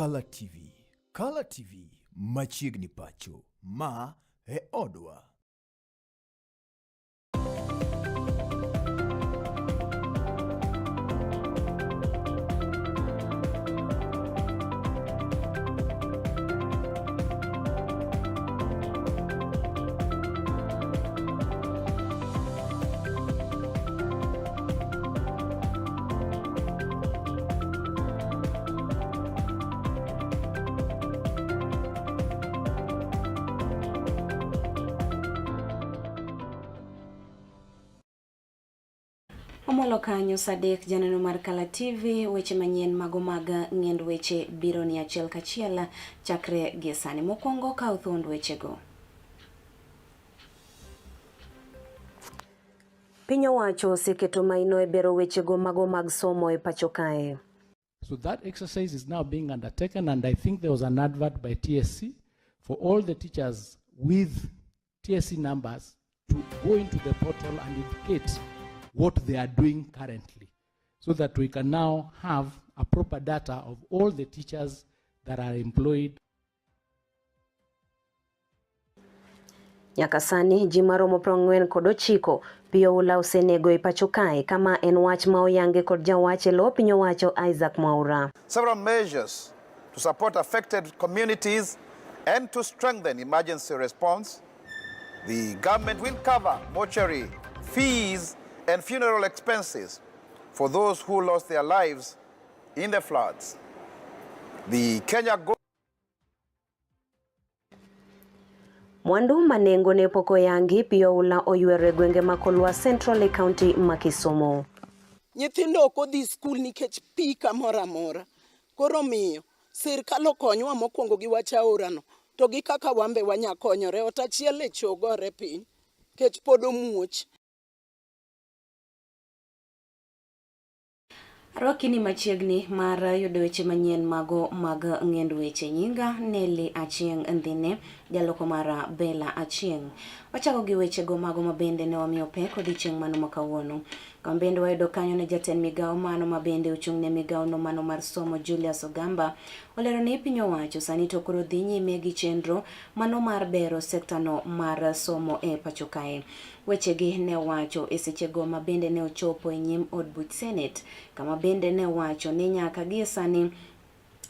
Color TV. Color TV machiegni pacho. Ma e odwa. Omolo kanyo Sadek janeno mar Color TV, weche manyien mago mag ng'end weche biro ni achiel kachiel chakre gi sani. Mokwongo kaw thuond wechego. Piny owacho oseketo maino e bero wechego mago mag somo e pacho kae. So that exercise is now being undertaken, and I think there was an advert by TSC for all the teachers with TSC numbers to go into the portal and indicate what they are doing currently, so that we can now have a proper data of all the teachers that are employed. Nyaka sani ji maromo 49 piyo ula osenego e pacho kae, kama en wach ma oyange kod jawach e lo piny owacho Isaac Mwaura. Several measures to support affected communities and to strengthen emergency response. The government will cover mortuary fees and funeral expenses for those who lost their lives in the floods. The Kenya Mwandu manengo ne poko yangi piyo ula oyuere gwenge makolwa Central County ma Kisumu. Nyithindo ok odhi skul nikech pi kamoro amora. Koro miyo sirkal okonywa mokwongo gi wach aorano, to gi kaka wambe wanya konyore ot achiel e chogore piny kech pod omuoch. Rokini machiegni mar yudo weche manyien mago mag ng'end weche. Nyinga Neely Achieng' Dhine, jaloko mara Bella Achieng'. Wachako gi wechego mago mabende ne wamiyo pek odiochieng' mano makawuono. Kambende wayudo kanyo ne jatend migao mano mabende ochung' ne migao no mano mar somo Julius Ogamba olero ni piny owacho sani to koro dhi nyime gi chenro mano mar bero sekta no mar somo e pacho kae. Wechegi ne wacho e sechego mabende ne ochopo e nyim od buch Senate, kama bende ne wacho ni nyaka gi sani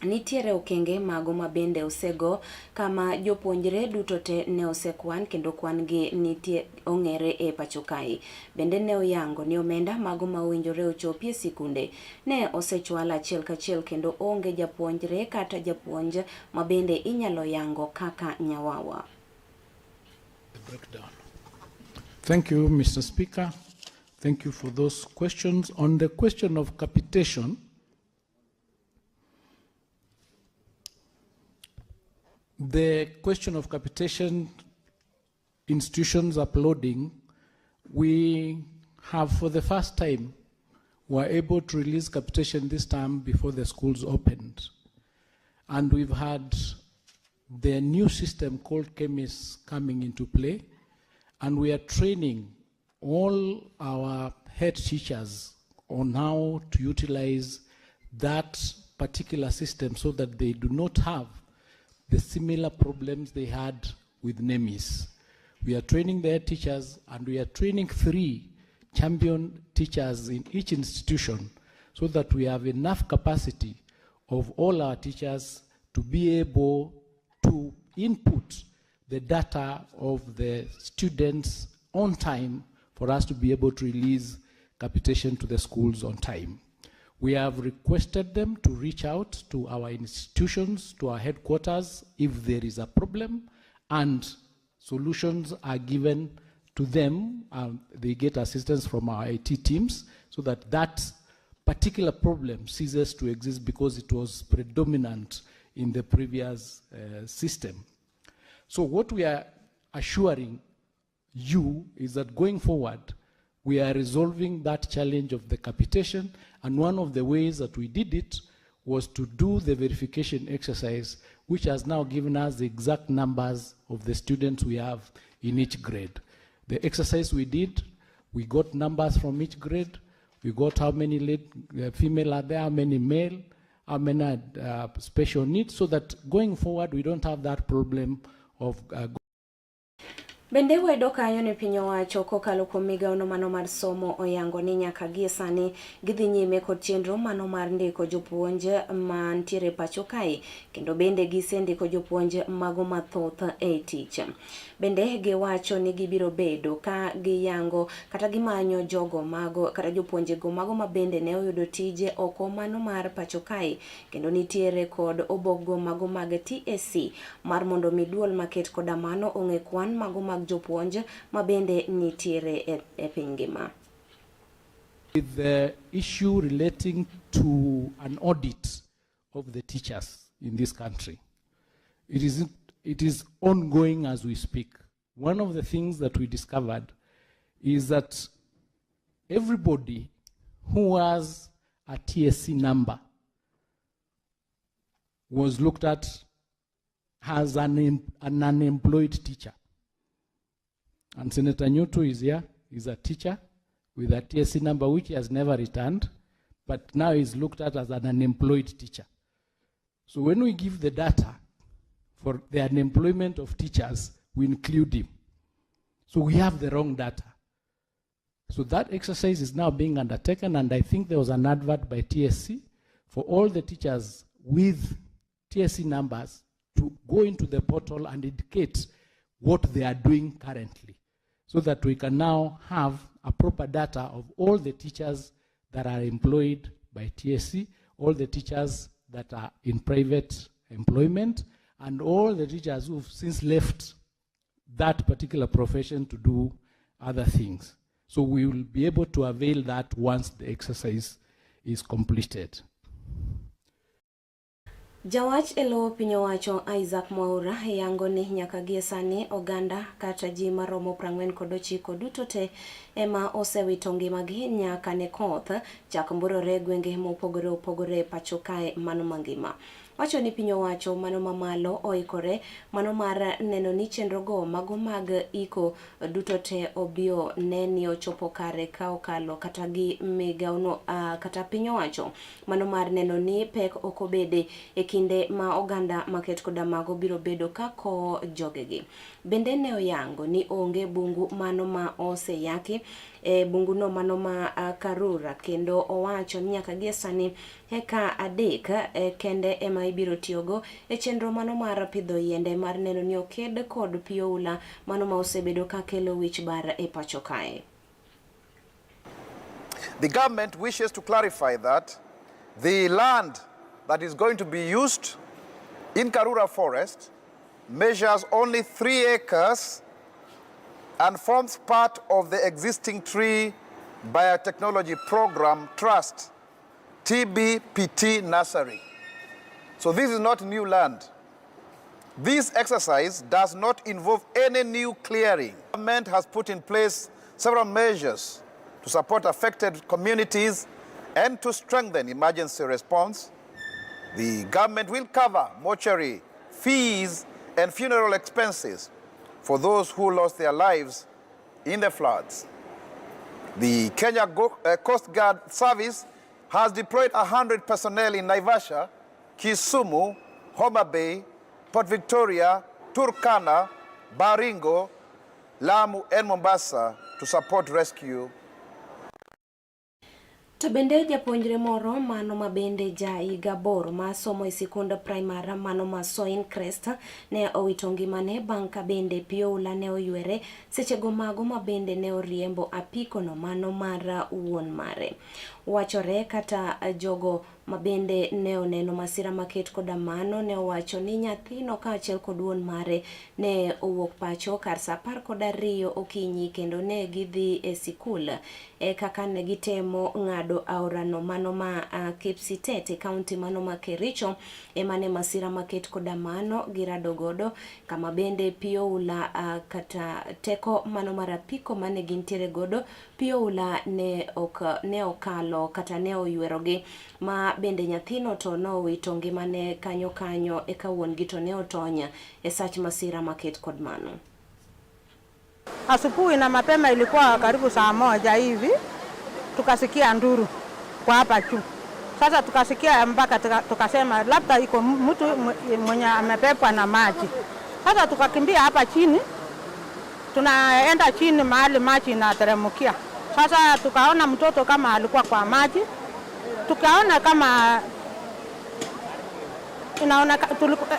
nitiere okenge mago mabende osego, kama jopuonjre duto te ne osekwan kendo kwan gi nitie ong'ere e pacho kae. Bende ne oyango ni omenda mago ma owinjore ochopi e sikunde ne osechwal achiel kachiel kendo onge japuonjre kata japuonj mabende inyalo yango kaka nyawawa. Thank you, Mr. Speaker. Thank you for those questions. On the question of capitation, the question of capitation, institutions uploading, we have for the first time were able to release capitation this time before the schools opened. And we've had the new system called CHEMIS coming into play, and we are training all our head teachers on how to utilize that particular system so that they do not have the similar problems they had with NEMIS. We are training their teachers, and we are training 3 champion teachers in each institution so that we have enough capacity of all our teachers to be able to input the data of the students on time for us to be able to release capitation to the schools on time. We have requested them to reach out to our institutions, to our headquarters, if there is a problem, and solutions are given to them. They get assistance from our IT teams so that that particular problem ceases to exist because it was predominant in the previous system. So what we are assuring you is that going forward, we are resolving that challenge of the capitation, and one of the ways that we did it was to do the verification exercise, which has now given us the exact numbers of the students we have in each grade. The exercise we did, we got numbers from each grade, we got how many female are there, how many male, special needs, so that going forward we don't have that problem of Bende wedo kanyo ni piny owacho kokalo kuom migaono mano mar somo oyango ni nyaka gie sani gidhi nyime kod chenro mano mar ndiko jopuonj mantiere pacho kae, kendo bende gisendiko jopuonj mago mathoth e tich. Bende giwacho ni gibiro bedo ka giyango kata gimanyo jogo mago kata jopuonje go mago mabende ne oyudo tije oko mano mar pacho kae, kendo nitiere kod obogo mago mag TSC mar mondo miduol maket koda mano ong'e kwan mago mag jopuonj mabende nitiere e piny ngima. With the issue relating to an audit of the teachers in this country, it is ongoing as we speak. One of the things that we discovered is that everybody who has a TSC number was looked at as an unemployed teacher. And Senator Nyuto is here, he's a teacher with a TSC number which he has never returned, but now is looked at as an unemployed teacher. So when we give the data for the unemployment of teachers, we include him. So we have the wrong data. So that exercise is now being undertaken, and I think there was an advert by TSC for all the teachers with TSC numbers to go into the portal and indicate what they are doing currently, so that we can now have a proper data of all the teachers that are employed by TSC, all the teachers that are in private employment, and all the teachers who've since left that particular profession to do other things. So we will be able to avail that once the exercise is completed. Jawach elo piny owacho Isaac Mwaura yango ni nyaka gie sani oganda kata ji maromo 49 duto te ema osewito ngimagi nyaka ne koth chak mburore gwenge mopogore opogore pacho kae mano mangima. Wacho ni piny owacho mano mamalo oikore mano mar neno ni chenro go mago mag iko duto te obio neni ochopo kare ka okalo kata gi migaono kata piny owacho mano mar neno ni pek okobede e kinde ma oganda maket koda mago biro bedo kako jogegi. Bende ne oyango ni onge bungu mano ma oseyaki e bungu no mano ma Karura, kendo owacho ni nyaka gie sani heka adek kende ema ibiro tiyogo e chenro mano mar pidho yiende mar neno ni oked kod pioula mano ma osebedo ka kelo wich bar e pacho kae. The government wishes to clarify that the land that is going to be used in Karura Forest measures only 3 acres and forms part of the existing Tree Biotechnology Program Trust, TBPT Nursery. So this is not new land. This exercise does not involve any new clearing. The government has put in place several measures to support affected communities and to strengthen emergency response. The government will cover mortuary fees and funeral expenses for those who lost their lives in the floods. The Kenya Coast Guard Service has deployed 100 personnel in Naivasha, Kisumu, Homa Bay, Port Victoria, Turkana, Baringo, Lamu, and Mombasa to support rescue. To bende japuonjre moro mano mabende higa boro ma somo e sikund primary mano ma Soin Crest ne owito ngimane bang' ka bende pioula ne oywere sechego mago mabende ne oriembo apiko no mano mar wuon mare. Wachore kata jogo mabende ne oneno masira maket koda mano ne owacho ni nyathino kaachiel kod wuon mare ne owuok pacho kar saa 12 okinyi kendo ne gidhi e sikul kaka ne gitemo ng'ado aorano mano ma Kipsitet e kaunti mano ma Kericho emane masira maket koda mano girado godo kama bende pioula kata teko mano mar apiko mane gintiere godo pioula ne okalo kata ne oywerogi ma bende nyathino to no wito ngimane kanyo e kawuon gi to ne otonya e sach masira maket kod mano. Asubuhi na mapema ilikuwa karibu saa 1 hivi tukasikia nduru kwa hapa juu. Sasa tukasikia mpaka tukasema labda iko mtu mwenye amepepwa na maji. Sasa tukakimbia hapa chini, tunaenda chini mahali maji inateremkia. Sasa tukaona mtoto kama alikuwa kwa maji, tukaona kama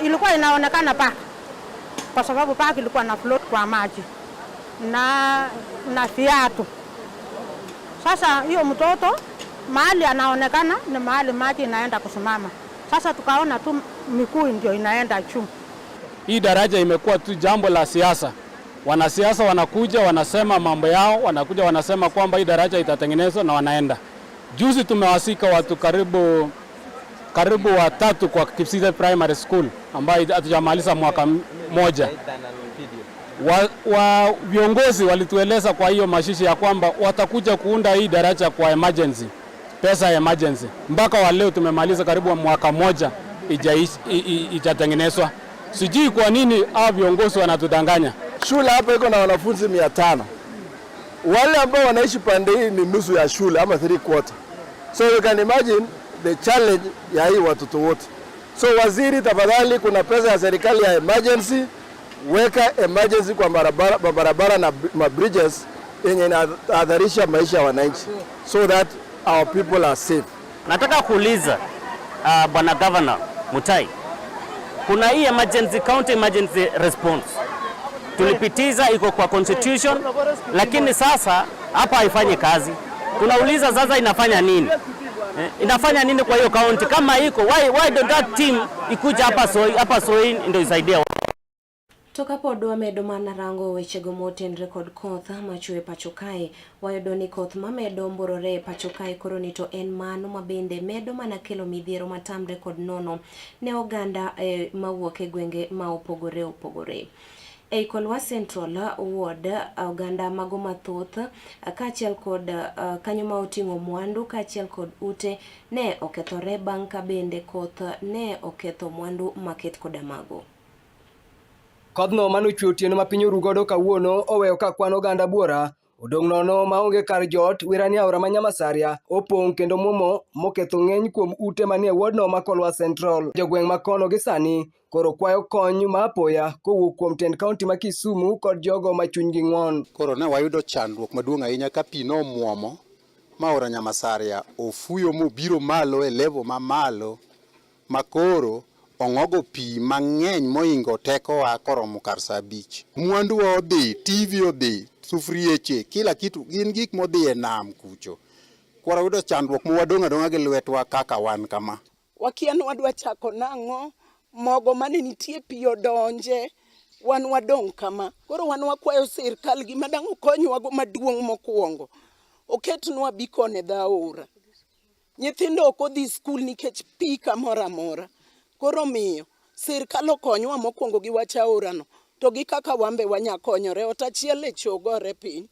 ilikuwa inaonekana paka, kwa sababu paka ilikuwa na float kwa maji na viatu. Sasa hiyo mtoto mahali anaonekana ni mahali maji inaenda kusimama. Sasa tukaona tu miguu ndio inaenda juu. Hii daraja imekuwa tu jambo la siasa. Wanasiasa wanakuja wanasema mambo yao, wanakuja wanasema kwamba hii daraja itatengenezwa na wanaenda. Juzi tumewasika watu karibu 3 kwa Kipsite Primary School ambayo hatujamaliza mwaka mmoja. Viongozi walitueleza kwa hiyo mashishi ya kwamba watakuja kuunda hii daraja kwa emergency, pesa ya emergency. Mpaka wa leo tumemaliza karibu mwaka mmoja ijatengenezwa. Sijui kwa nini hao viongozi wanatudanganya. Shule hapa iko na wanafunzi 500. Wale ambao wanaishi pande hii ni nusu ya shule ama 3/4. So you can imagine the challenge ya hii watoto wote. So waziri, tafadhali, kuna pesa ya serikali ya emergency, weka emergency kwa barabara na bridges yenye inahadharisha maisha ya wananchi so that our people are safe. Nataka kuuliza Bwana Governor Mutai, kuna hii emergency county emergency response tulipitiza, iko kwa constitution, lakini sasa hapa haifanyi kazi. Tunauliza sasa inafanya nini? Inafanya nini kwa hiyo county kama iko? Why don't that team ikuja hapa Soi ndio isaidia? Toka podo medo manarango wechego moten record koth machue pachokae wayodo ni koth mamedo mborore pachokae koronito en mano mabende medo mana kelo midhiero matam record nono ne oganda mawuok e gwenge ma opogore. Eikolwa Central Ward oganda mago mathoth kaachiel kod kanyo ma oting'o mwandu kaachiel kod ute ne okethore bang' ka bende koth ne oketho mwandu maket koda mago. Kodhno manochwe otieno ma piny orugodo kawuono oweyo ka kwan oganda buora odong' nono maonge kar jot wirani aora ma Nyamasaria opong' kendo muomo moketho ng'eny kuom ute manie wardno ma Kolwa Central. Jogweng' ma kono gi sani koro kwayo kony ma apoya kowuok kuom tend kaunti ma Kisumu kod jogo ma chunygi ng'won. Koro ne wayudo chandruok maduong' ahinya ka pi nomuomo ma aora Nyamasaria ofuyo mobiro malo e level ma malo ma koro ong'ogo pi mang'eny moingo teko wa koromo kar saa 5. Mwandu odhi, TV odhi, sufrieche, kila kitu gin gik modhi e nam kucho. Koro wayudo chandruok mwadong' adong'a gi lwetwa kaka wan kama. Wakia ni wadwa chako nang'o, mogo mane nitie pi odonje, wan wadong' kama. Koro wan wakwayo sirkal gima dang' okonywa go maduong' mokwongo. Oketnwa beacon e dho aora. Nyithindo ok odhi skul nikech pi kamoro amora. Koro miyo sirkal okonywa mokwongo gi wach aorano, to gi kaka wambe wanyakonyore. Ot achiel e chogore piny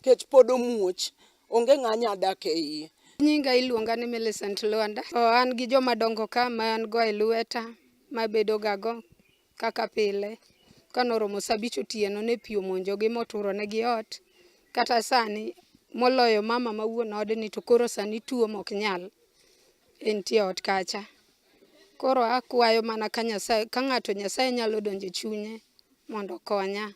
kech pod omuoch, onge ng'anya dak e iye. Nyinga iluonga ni Millicent Luanda. An gi joma dongo ka ma an go e lweta mabedo gago kaka pile. Kanoromo saa 5 otieno ne pi omonjogi moturo negi ot. Kata sani moloyo mama ma wuon odni to koro sani tuo mok nyal entie ot kacha. Koro akwayo mana ka ng'ato Nyasaye nyalo donjo chunye mondo konya.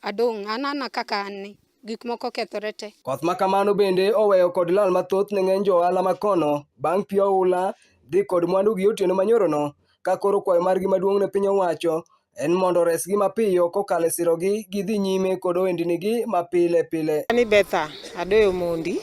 Adong' anana kaka anni gik moko kethore te. Koth ma kamano bende oweyo kod lal mathoth ne ng'eny johala ma kono bang' pi oula dhi kod mwandu gi otieno manyorono, ka koro kwayo margi maduong' ne piny owacho en mondo resgi mapiyo kokalo e sirogi gidhi nyime kod ohendnigi mapile pile. Ani Betha Adoyo Mondi,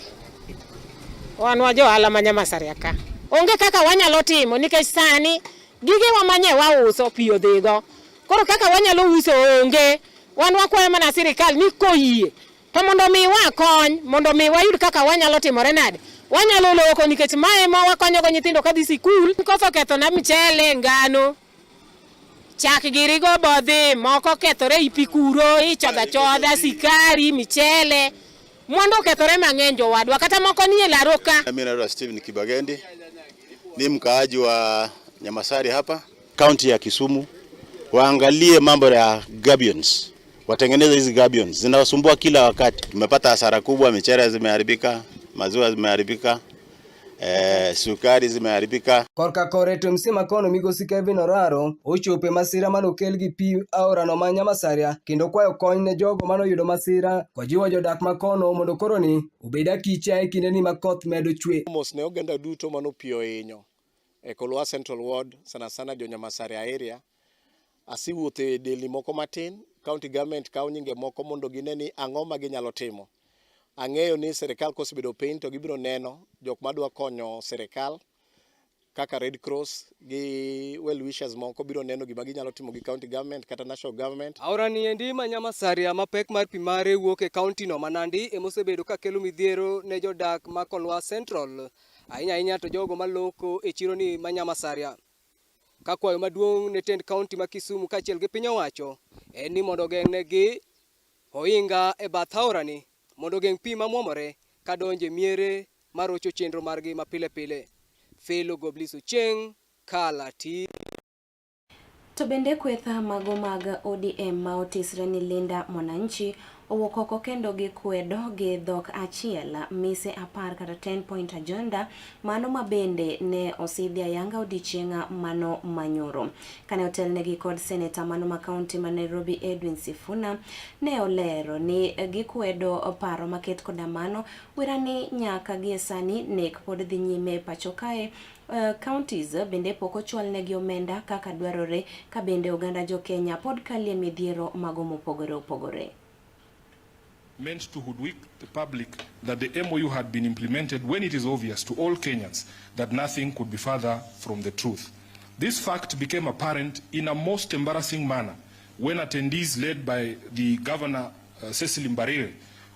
wan wa johala ma Nyamasaria ka. Onge kaka wanyalo timo nikech sani gige wa manye wauso pi odhigo. Koro kaka wanyalo uso onge, wan wakwayo mana sirkal ni koyie to mondo mi wakony, mondo mi wayud kaka wanyalo timore nade. Wanyalo loko nikech mae ma wakonyogo nyithindo kadhi sikul. Koso ketho na mchele, ngano, chak girigo bodhi, moko kethore ipi kuro, ichodha, sikari, michele. Mwandu kethore mang'eny jowadwa, kata moko nie laroka. Mimi naitwa Steven Kibagendi, ni mkaaji wa Nyamasaria hapa, kaunti ya Kisumu. Waangalie mambo ya gabions, watengeneze hizi gabions, zinawasumbua kila wakati. Tumepata hasara kubwa, michele zimeharibika, maziwa zimeharibika, sukari zimeharibika. Korka kore tumsi makono migosi Kevin Oraro ochope masira manokel gi pi aorano ma Nyamasaria kendo kwayo kony ne jogo manoyudo masira kojiwo jodak makono mondo koroni obed akicha e kinde ni makoth medo chwe. Mos ne oganda duto manopio hinyo e Kolwa Central Ward sana jo Nyamasaria area asiwuothe delni moko matin. County government kawo nyinge moko mondo gineni ang'o ma ginyalo timo. Ang'eyo ni serikal kosebedo piny to gibiro neno jok madwa konyo serikal kaka Red Cross gi well wishers moko biro neno gima ginyalo timo gi county government kata national government. Aorani endi ma Nyamasaria mapek mar pi mare wuok e county no manandi emosebedo ka kelo midhiero ne jodak ma Kolwa Central ahinya to jogo maloko e chiro ni ma Nyamasaria. Kakwayo maduong' ne tend county ma Kisumu kachiel gi piny owacho en ni mondo geng'negi ohinga e bath aorani mondo geng' pi mamwomore kadonje miere marocho chenro margi mapile pile. Felo Gobliso Cheng, Kala T. To bende kwetha mago mag ODM ma otisre ni Linda Mwananchi owuok oko kendo gi kwedo gi dhok achiel mise 10 kata 10 point agenda mano mabende ne osidhi ayanga odiochienga mano manyoro. Kane otelnegi kod seneta mano ma kaunti ma Nairobi Edwin Sifuna ne olero ni gikwedo paro maket koda mano wirani nyaka gie sani nek pod dhi nyime pacho kae. Counties bende poko chwal negi omenda kaka dwarore ka bende oganda jo Kenya pod kalie midhiero mago mopogore opogore. Meant to hoodwink the public that the MOU had been implemented when it is obvious to all Kenyans that nothing could be further from the truth. This fact became apparent in a most embarrassing manner when attendees led by the Governor Cecily Mbarire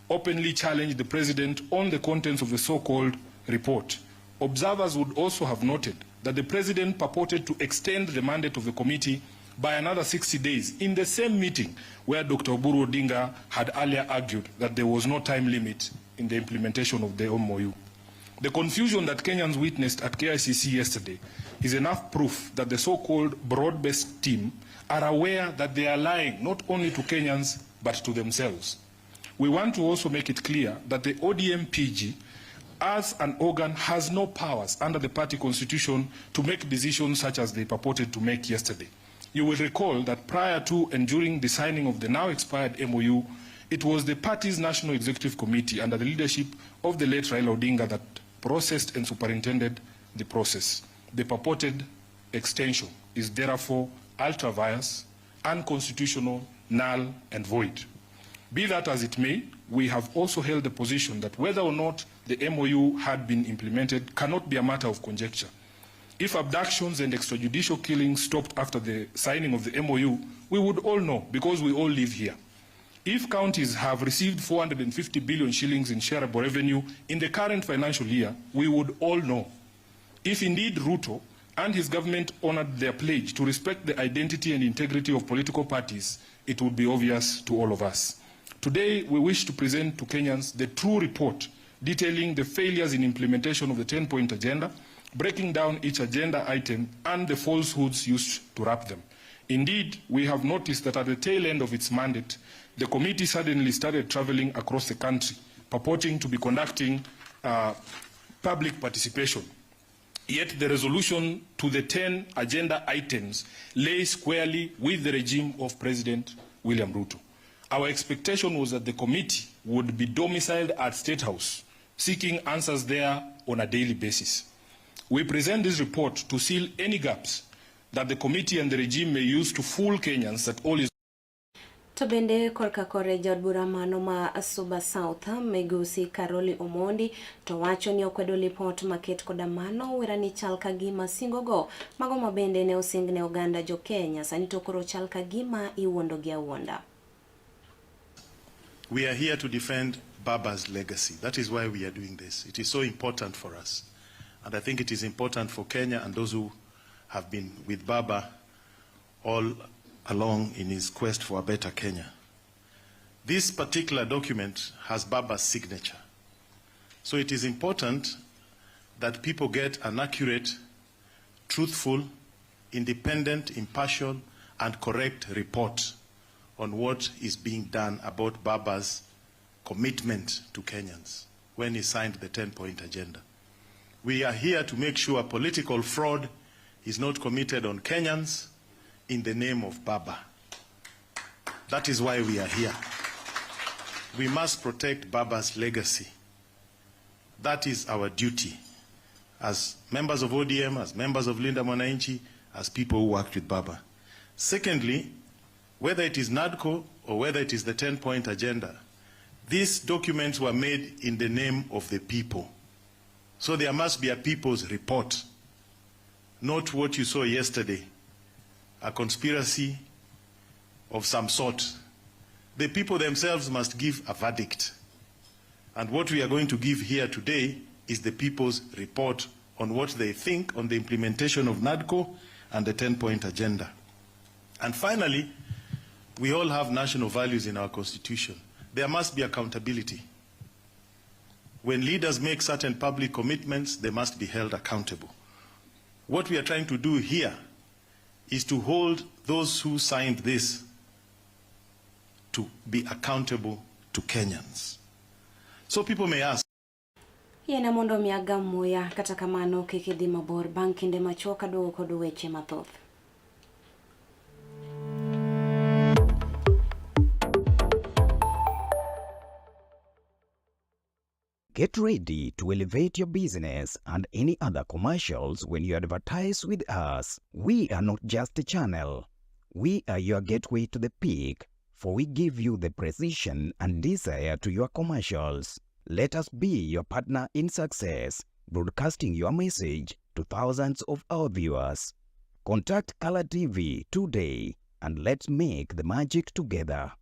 openly challenged the President on the contents of the so-called report. Observers would also have noted that the President purported to extend the mandate of the committee by another 60 days in the same meeting where Dr. Oburu Odinga had earlier argued that there was no time limit in the implementation of the MOU. The confusion that Kenyans witnessed at KICC yesterday is enough proof that the so-called broad-based team are aware that they are lying not only to Kenyans but to themselves. We want to also make it clear that the ODM PG as an organ has no powers under the party constitution to make decisions such as they purported to make yesterday. You will recall that prior to and during the signing of the now expired MOU, it was the party's National Executive Committee under the leadership of the late Raila Odinga that processed and superintended the process. The purported extension is therefore ultra-vires, unconstitutional, null and void. Be that as it may, we have also held the position that whether or not the MOU had been implemented cannot be a matter of conjecture. If abductions and extrajudicial killings stopped after the signing of the MOU, we would all know because we all live here. If counties have received 450 billion shillings in shareable revenue in the current financial year, we would all know. If indeed Ruto and his government honored their pledge to respect the identity and integrity of political parties, it would be obvious to all of us. Today, we wish to present to Kenyans the true report detailing the failures in implementation of the 10-point agenda, breaking down each agenda item and the falsehoods used to wrap them. Indeed, we have noticed that at the tail end of its mandate, the committee suddenly started traveling across the country, purporting to be conducting public participation. Yet the resolution to the 10 agenda items lay squarely with the regime of President William Ruto. Our expectation was that the committee would be domiciled at State House, seeking answers there on a daily basis. We present this report to seal any gaps that the committee and the regime may use to fool Kenyans that all is. To bende korka kore jod bura mano ma Suba South Megusi Karoli Omondi to wacho ni okwedo lipot maket koda mano wirani chal kagima singogo mago mabende ne osingne oganda jo Kenya sani to koro chal kagima iwuondo gi awuonda. We are here to defend Baba's legacy. That is why we are doing this. It is so important for us. And I think it is important for Kenya and those who have been with Baba all along in his quest for a better Kenya. This particular document has Baba's signature. So it is important that people get an accurate, truthful, independent, impartial, and correct report on what is being done about Baba's commitment to Kenyans when he signed the 10-point agenda. We are here to make sure political fraud is not committed on Kenyans in the name of Baba. That is why we are here. We must protect Baba's legacy. That is our duty as members of ODM, as members of Linda Mwananchi, as people who worked with Baba. Secondly, whether it is NADCO or whether it is the 10-point agenda, these documents were made in the name of the people. So there must be a people's report, not what you saw yesterday, a conspiracy of some sort. The people themselves must give a verdict. And what we are going to give here today is the people's report on what they think on the implementation of NADCO and the 10-point agenda. And finally, we all have national values in our constitution. There must be accountability. When leaders make certain public commitments, they must be held accountable. What we are trying to do here is to hold those who signed this to be accountable to Kenyans. So people may ask, Yena mondo miaga muya kata kamano kikidhi mabor bang' kinde machuok aduogo kod weche mathoth. Get ready to elevate your business and any other commercials when you advertise with us. We are not just a channel. We are your gateway to the peak, for we give you the precision and desire to your commercials. Let us be your partner in success, broadcasting your message to thousands of our viewers. Contact Color TV today and let's make the magic together.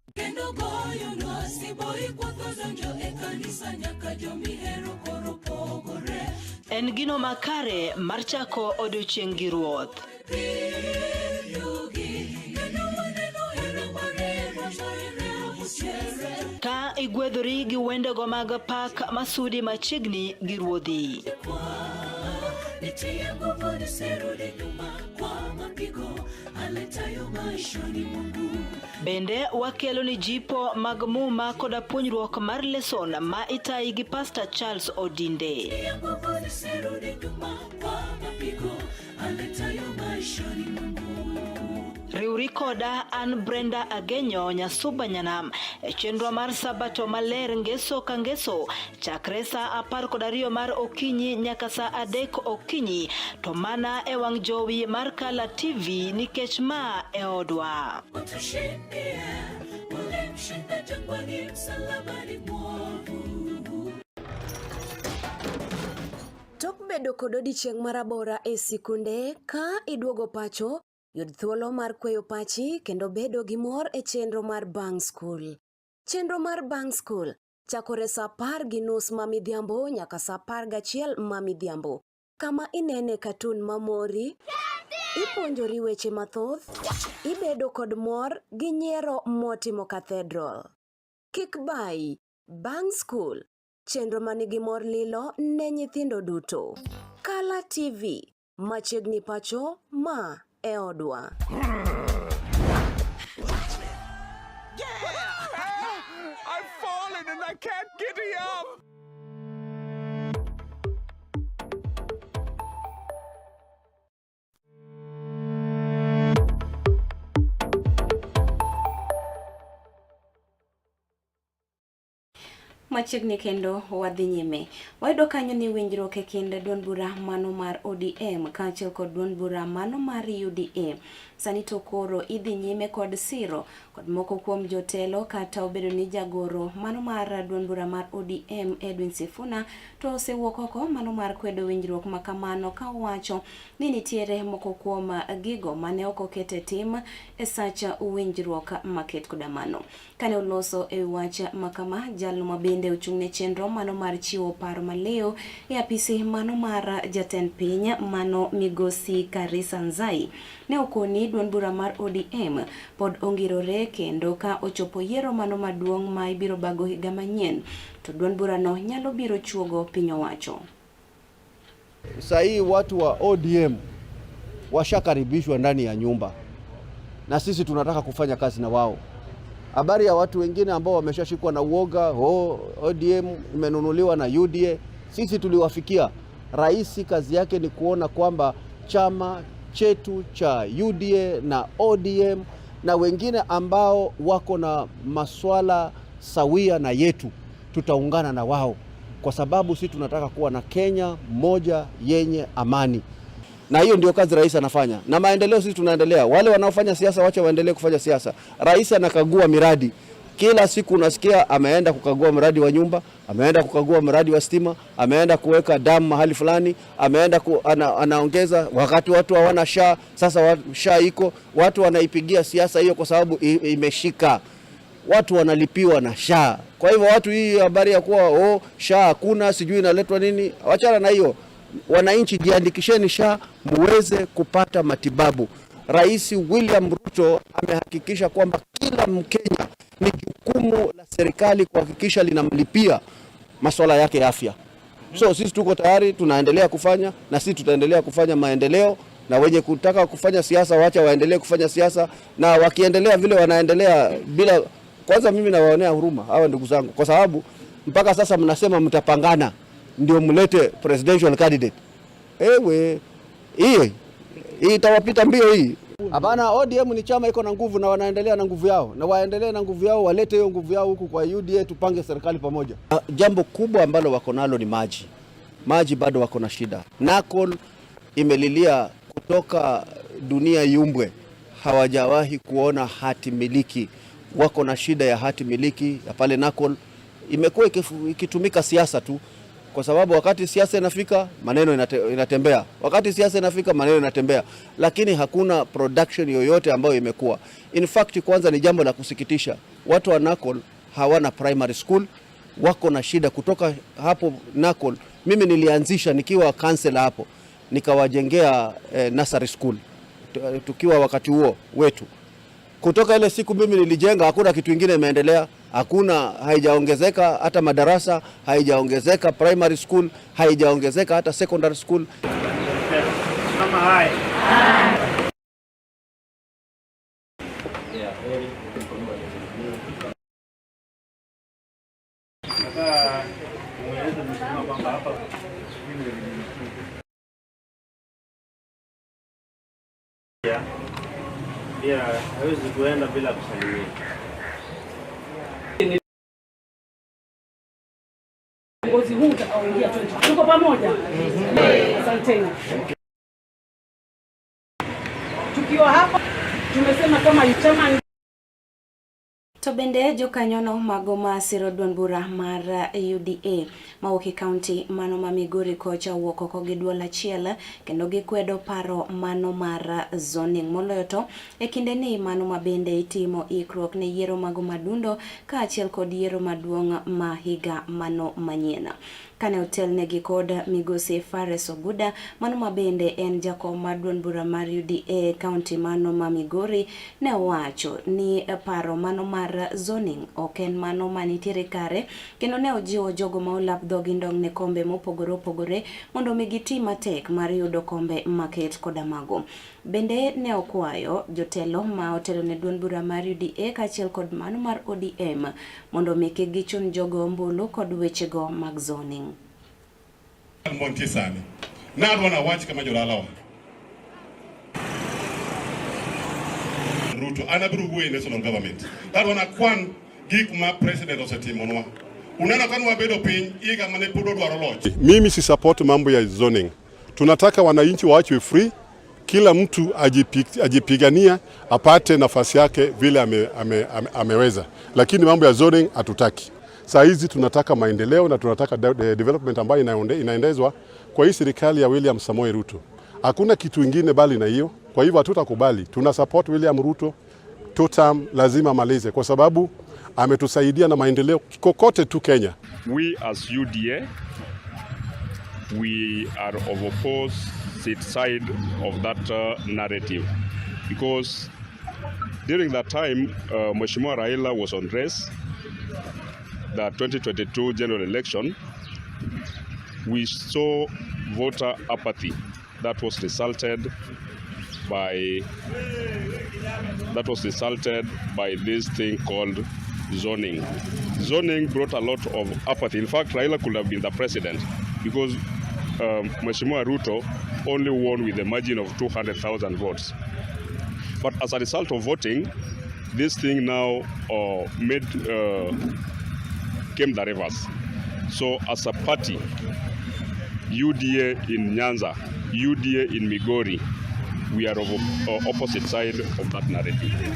En gino makare mar chako odiochieng' gi ruoth. Ka igwedhori gi wendego mag pak masudi machiegni gi ruodhi. Bende wakelo ni jipo mag muma koda puonjruok mar leson ma itayi gi Pastor Charles Odinde. Riuri koda an Brenda Agenyo Nyasuba Nyanam e chenro mar sabato maler ngeso ka ngeso chakre sa 12 mar okinyi nyaka sa 3 okinyi to mana e wang jowi mar Color TV nikech ma e odwa. Tok bedo kod odiochieng' marabora e sikunde ka iduogo pacho, yud thuolo mar kweyo pachi kendo bedo gi mor e chenro mar Bang School. Chenro mar Bang School chakore sa 10:30 mamidhiambo nyaka sa 11 mamidhiambo. Kama inene katun mamori, ipuonjori weche mathoth, ibedo kod mor gi nyiero motimo Cathedral. Kik bai, Bang School, chenro manigi mor lilo ne nyithindo duto. Color TV, machiegni pacho ma e odwa. I've fallen and I can't giddy up. Machiegni kendo wadhi nyime. Wayudo kanyo ni winjruok e kind duond bura mano mar ODM kaachiel kod duond bura mano mar UDA sani to koro idhi nyime kod siro kod moko kuom jotelo kata obedo ni jagoro mano mar duond bura mar ODM Edwin Sifuna to osewuok oko mano mar kwedo winjruok makamano ka wacho ni nitiere moko kuom gigo mane ok okete tim e sacha winjruok maket koda mano. Kane oloso e wach makama jalno mabende ochung'ne chenro mano mar chiwo paro maleo e apisi mano mar jatend piny mano Migosi Karisa Nzai ne okoni duond bura mar ODM pod ongirore kendo ka ochopo yiero mano maduong' ma ibiro bago higa manyien to duond bura no nyalo biro chuogo piny owacho. Sahii watu wa ODM washakaribishwa ndani ya nyumba na sisi tunataka kufanya kazi na wao. Habari ya watu wengine ambao wameshashikwa na uoga, ODM imenunuliwa na UDA, sisi tuliwafikia Rais kazi yake ni kuona kwamba chama chetu cha UDA na ODM na wengine ambao wako na maswala sawia na yetu, tutaungana na wao, kwa sababu sisi tunataka kuwa na Kenya moja yenye amani. Na hiyo ndio kazi rais anafanya. Na maendeleo sisi tunaendelea. Wale wanaofanya siasa wacha waendelee kufanya siasa. Rais anakagua miradi. Kila siku unasikia ameenda kukagua mradi wa nyumba, ameenda kukagua mradi wa stima, ameenda kuweka damu mahali fulani, ameenda anaongeza wakati watu hawana SHA, sasa SHA iko, watu wanaipigia siasa hiyo kwa sababu imeshika. Watu wanalipiwa na SHA. Kwa hivyo watu hii habari ya kuwa SHA hakuna, sijui inaletwa nini, wachana na hiyo. Wananchi jiandikisheni SHA muweze kupata matibabu. Rais William Ruto amehakikisha kwamba kila Mkenya ni jukumu la serikali kuhakikisha linamlipia masuala yake ya afya. So sisi tuko tayari, tunaendelea kufanya, na sisi tutaendelea kufanya maendeleo, na wenye kutaka kufanya siasa wacha waendelee kufanya siasa, na wakiendelea vile wanaendelea bila, kwanza mimi nawaonea huruma hawa ndugu zangu, kwa sababu mpaka sasa mnasema mtapangana ndio mlete presidential candidate. Ewe, hii itawapita mbio hii. Hapana, ODM ni chama iko na nguvu na wanaendelea na nguvu yao. Na waendelee na nguvu yao, walete hiyo nguvu yao huku kwa UDA, tupange serikali pamoja. Jambo kubwa ambalo wako nalo ni maji. Maji bado wako na shida. NACOL imelilia kutoka dunia yumbwe. Hawajawahi kuona hati miliki. Wako na shida ya hati miliki ya pale NACOL. Imekuwa ikitumika siasa tu. Kwa sababu wakati siasa inafika maneno inatembea, wakati siasa inafika maneno inatembea, lakini hakuna production yoyote ambayo imekuwa. In fact, kwanza ni jambo la kusikitisha, watu wa NACOL hawana primary school, wako na shida. Kutoka hapo NACOL mimi nilianzisha nikiwa councilor hapo, nikawajengea nursery school tukiwa wakati huo wetu. Kutoka ile siku mimi nilijenga, hakuna kitu kingine imeendelea. Hakuna, haijaongezeka hata madarasa, haijaongezeka primary school, haijaongezeka hata secondary school. Kama hai. Pia hawezi kuenda bila kusalimia. Ngozi huu utakaoingia tuko pamoja. Asanteni. Tukiwa hapa tumesema kama chama To bende jokanyono mago ma siro duond bura mar UDA mawuok e kaunti mano ma Migori kocha wuok oko gi duol achiel kendo gikwedo paro mano mar zoning, moloyo to e kinde ni mano ma bende itimo ikruok ne yiero mago madundo ka achiel kod yiero maduong' ma higa mano manyien. Kane otelnegi kod migosi Fares Oguda, mano ma bende en jakom mar duond bura mar UDA kaunti mano ma Migori, ne owacho ni paro mano mar zoning ok en mano manitiere kare, kendo ne ojiwo jogo ma olap dhogi ndong' ne kombe mopogore opogore mondo mi giti matek mar yudo kombe maket koda mago. Bende ne okwayo jotelo ma otelo ne duond bura mar UDA kaachiel kod mano mar ODM mondo mi kik gichun jogo ombulu kod wechego mag zoning. Montie sani nadwana wach kama jolalawa Ruto anabiro wuoyo national government nadwana kwan gik ma president osetimonwa. Unaona kwani wabedo piny iga mane pod odwaro loch. Mimi si support mambo ya zoning. Tunataka wananchi waachwe free, kila mtu ajipigania apate nafasi yake vile ameweza. Lakini mambo ya zoning hatutaki. Saa hizi tunataka maendeleo na tunataka development ambayo inaendezwa kwa hii serikali ya William Samoei Ruto. Hakuna kitu kingine bali na hiyo. Kwa hivyo hatutakubali. Tuna support William Ruto. Totam lazima malize kwa sababu ametusaidia na maendeleo kokote tu Kenya. We as UDA, we are of opposite side of that narrative because during that time Mheshimiwa Raila was on race, the 2022 general election, we saw voter apathy that was resulted by this thing called zoning. Zoning brought a lot of apathy. In fact, Raila could have been the president because Mheshimiwa Ruto only won with a margin of 200,000 votes. But as a result of voting, this thing now came the reverse. So as a party, UDA in Nyanza, UDA in Migori, we are of opposite side of that narrative.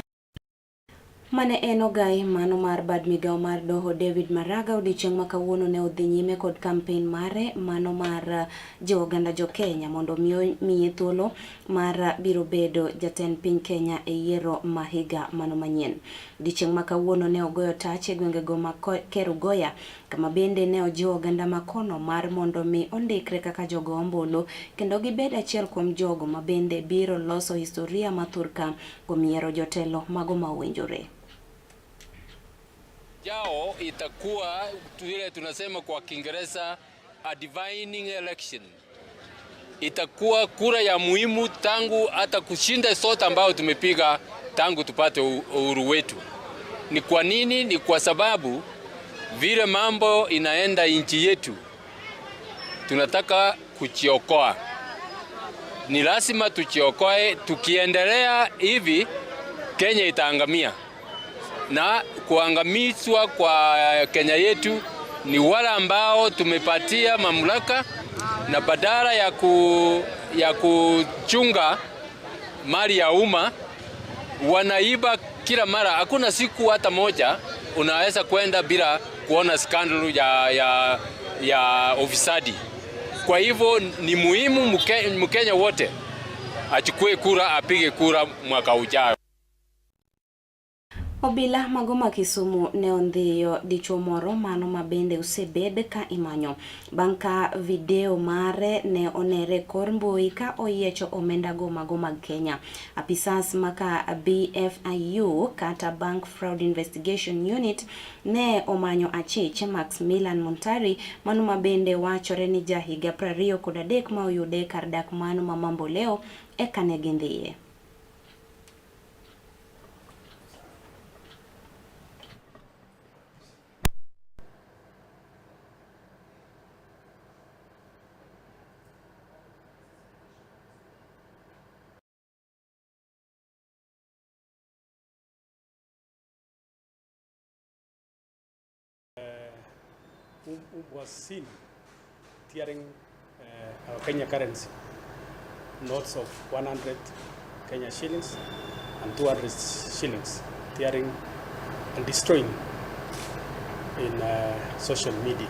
Mane eno gai mano mar bad migao mar doho David Maraga odichieng' ma kawuono ne odhi nyime kod campaign mare mano mar joganda jo Kenya mondo miye thuolo mar biro bedo jatend piny Kenya e yiero ma higa mano manyien. Odichieng' ma kawuono ne ogoyo tach e gwengego ma Kerugoya kama bende ne ojiwo oganda makono mar mondo mi ondikre kaka jogo ombulu kendo gibed achiel kuom jogo ma bende biro loso historia mathurka kuom yiero jotelo mago ma owinjore. Jao itakuwa vile tunasema kwa Kiingereza a divining election. Itakuwa kura ya muhimu tangu hata kushinda sote ambao tumepiga tangu tupate uhuru wetu. Ni kwa nini? Ni kwa sababu vile mambo inaenda nchi yetu tunataka kujiokoa. Ni lazima tujiokoe, tukiendelea hivi Kenya itaangamia. Na kuangamizwa kwa Kenya yetu ni wale ambao tumepatia mamlaka na badala ya kuchunga mali ya umma wanaiba kila mara. Hakuna siku hata moja unaweza kwenda bila kuona scandal ya ofisadi. Kwa hivyo ni muhimu Mkenya wote achukue kura, apige kura mwaka ujao. Obila magoma Kisumu ne ondhiyo dichuo moro mano mabende osebed ka imanyo bang' ka video mare ne onere kor mbui ka oyiecho omenda go mago mag Kenya. Apisas maka BFIU kata Bank Fraud Investigation Unit ne omanyo achich Wechemanyien Montari mano mabende wachore ni jahiga 23 ma oyude kar dak mano ma Mamboleo e kane gindhiye. Who was seen tearing our Kenya currency, notes of 100 Kenya shillings and 200 shillings, tearing and destroying in social media.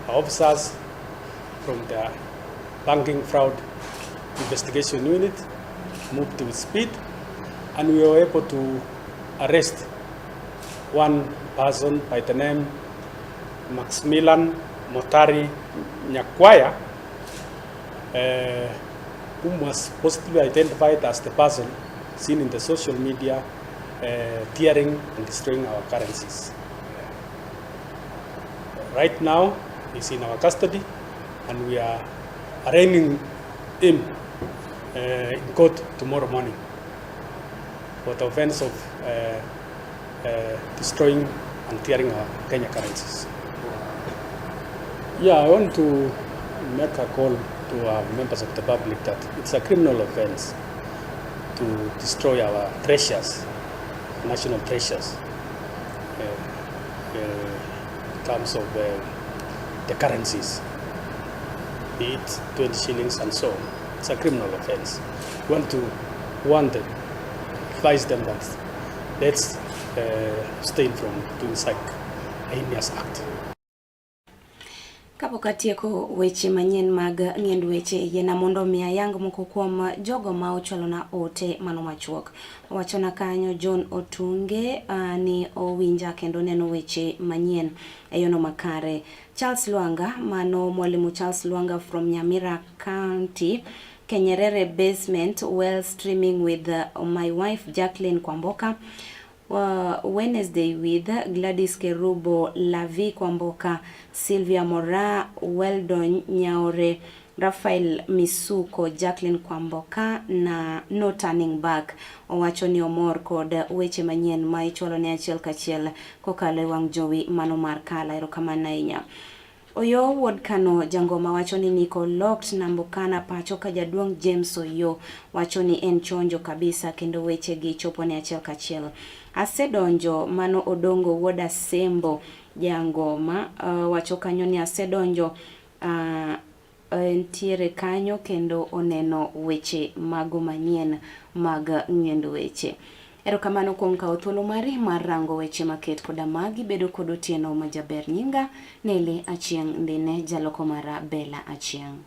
Our officers from the Banking Fraud Investigation Unit moved with speed, and we were able to arrest one person by the name Wechemanyien Montari Nyakwaya, whom was positively identified as the person seen in the social media tearing and destroying our currencies. Right now, he's in our custody, and we are arraigning him in court tomorrow morning for the offense of destroying and tearing our Kenya currencies. Yeah, I want to make a call to members of the public that it's a criminal offense to destroy our treasures, national treasures, in terms of the currencies, be it 20 shillings and so on. It's a criminal offense. We want to advise them that let's abstain from doing such a heinous act. Kapokatieko weche manyien mag ng'end weche yena mondo miya yang moko kuom jogo ma ochwalo na ote mano machuok. Wachona kanyo John Otunge ni owinja kendo neno weche manyien e yono makare. Charles Lwanga, mano mwalimu Charles Lwanga from Nyamira County, Kenyerere basement, well streaming with my wife Jacqueline Kwamboka. Wednesday with Gladys Kerubo, Lavi Kwamboka, Sylvia Mora, Weldon Nyaore, Rafael Misuko, Jacqueline Kwamboka na No Turning Back. Owacho ni omor kod weche manyien ma ichwalo ne achiel kachiel kokalo wang' jowi mano mar kala. Erokamano ahinya. Oyo wuod Kano jangoma wacho ni niko locked nambokana pacho ka jaduong' James Oyo wacho ni en chonjo kabisa kendo weche gi chopo ne achiel kachiel. Asedonjo mano odongo wuod Asembo jangoma wacho kanyo ni asedonjo entiere kanyo kendo oneno weche mago manyien mag ng'endo weche. Erokamano kuom kawo thuolo mari mar rango weche maket koda magi bedo kod otieno majaber. Nyinga Neely Achieng' Dhine, jaloko mara Bella Achieng'.